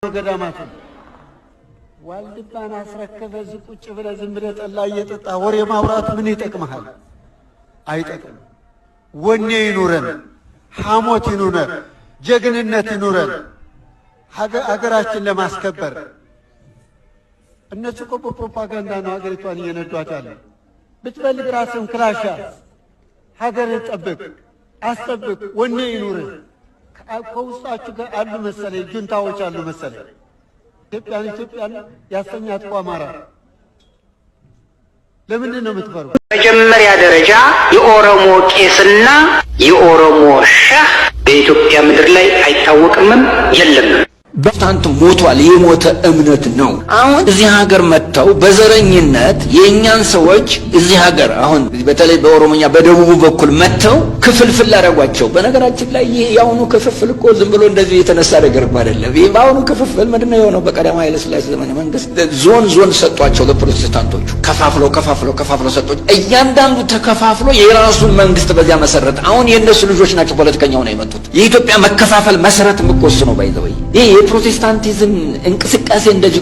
ገዳማት ዋልድባን አስረከበ ቁጭ ብለህ ዝም ብለህ ጠላ እየጠጣ ወሬ ማውራት ምን ይጠቅምሃል? አይጠቅም። ወኔ ይኑረን፣ ሐሞት ይኑረን፣ ጀግንነት ይኑረን ሀገራችን ለማስከበር። እነሱ እኮ በፕሮፓጋንዳ ነው ሀገሪቷን እየነዷት ያለ። ብትፈልግ ራስህን ክላሻ ሀገርን ጠብቅ፣ አስጠብቅ፣ ወኔ ይኑርህ። ከውስጣችሁ ጋር አሉ መሰለኝ ጁንታዎች አሉ መሰለኝ። ኢትዮጵያን ያሰኛት እኮ አማራ። ለምንድን ነው የምትፈሩ? መጀመሪያ ደረጃ የኦሮሞ ቄስና የኦሮሞ ሸህ በኢትዮጵያ ምድር ላይ አይታወቅምም የለምም። በታንቱ ሞቷል። የሞተ እምነት ነው። አሁን እዚህ ሀገር መጥተው በዘረኝነት የኛን ሰዎች እዚህ ሀገር አሁን በተለይ በኦሮሞኛ በደቡቡ በኩል መጥተው ክፍልፍል አደረጓቸው። በነገራችን ላይ ይሄ ያውኑ ክፍፍል እኮ ዝም ብሎ እንደዚህ የተነሳ ነገር አይደለም። ይሄ ባውኑ ክፍፍል ምንድነው የሆነው? በቀዳማዊ ኃይለ ሥላሴ ዘመነ መንግስት ዞን ሰጧቸው ለፕሮቴስታንቶቹ። ከፋፍለው ሰጧቸው። እያንዳንዱ ተከፋፍሎ የራሱን መንግስት በዚያ መሰረት። አሁን የእነሱ ልጆች ናቸው ፖለቲከኛው ነው የመጡት። የኢትዮጵያ መከፋፈል መሰረት ምቆስ ነው ባይዘው ይሄ የፕሮቴስታንቲዝም እንቅስቃሴ እንደዚህ